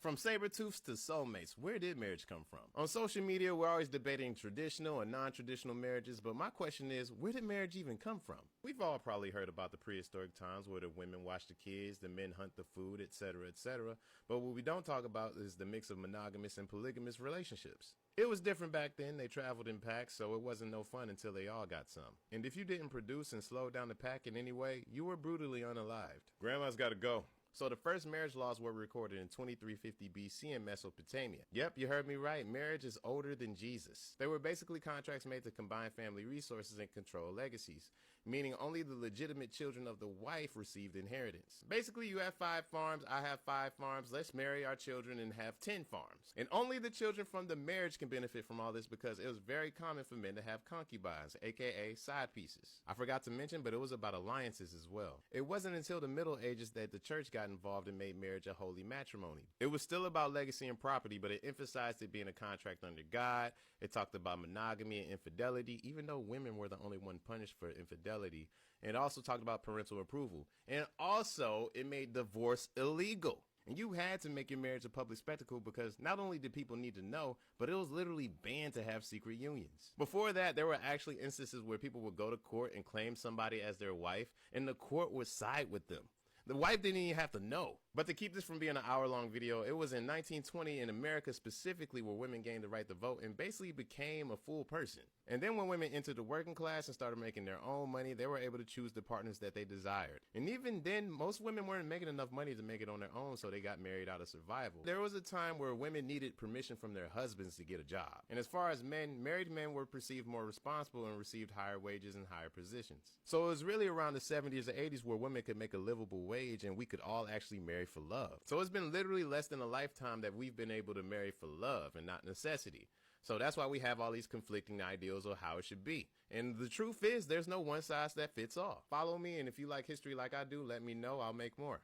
From saber-tooths to soulmates, where did marriage come from? On social media, we're always debating traditional and non-traditional marriages, but my question is, where did marriage even come from? We've all probably heard about the prehistoric times where the women watch the kids, the men hunt the food, etc., etc., but what we don't talk about is the mix of monogamous and polygamous relationships. It was different back then. They traveled in packs, so it wasn't no fun until they all got some. And if you didn't produce and slow down the pack in any way, you were brutally unalived. Grandma's gotta go. So the first marriage laws were recorded in 2350 BC in Mesopotamia. Yep, you heard me right. Marriage is older than Jesus. They were basically contracts made to combine family resources and control legacies, meaning only the legitimate children of the wife received inheritance. Basically, you have 5 farms, I have 5 farms, let's marry our children and have 10 farms. And only the children from the marriage can benefit from all this because it was very common for men to have concubines, aka side pieces. I forgot to mention, but it was about alliances as well. It wasn't until the Middle Ages that the church got involved and made marriage a holy matrimony. It was still about legacy and property, but it emphasized it being a contract under God. It talked about monogamy and infidelity, even though women were the only one punished for infidelity. And it also talked about parental approval. And also, it made divorce illegal. And you had to make your marriage a public spectacle because not only did people need to know, but it was literally banned to have secret unions. Before that, there were actually instances where people would go to court and claim somebody as their wife, and the court would side with them. The wife didn't even have to know. But to keep this from being an hour-long video, it was in 1920 in America specifically where women gained the right to vote and basically became a full person. And then when women entered the working class and started making their own money, they were able to choose the partners that they desired. And even then, most women weren't making enough money to make it on their own, so they got married out of survival. There was a time where women needed permission from their husbands to get a job. And as far as men, married men were perceived more responsible and received higher wages and higher positions. So it was really around the 70s or 80s where women could make a livable wage and we could all actually marry for love. So it's been literally less than a lifetime that we've been able to marry for love and not necessity. So that's why we have all these conflicting ideals of how it should be. And the truth is, there's no one size that fits all. Follow me, and if you like history like I do, let me know. I'll make more.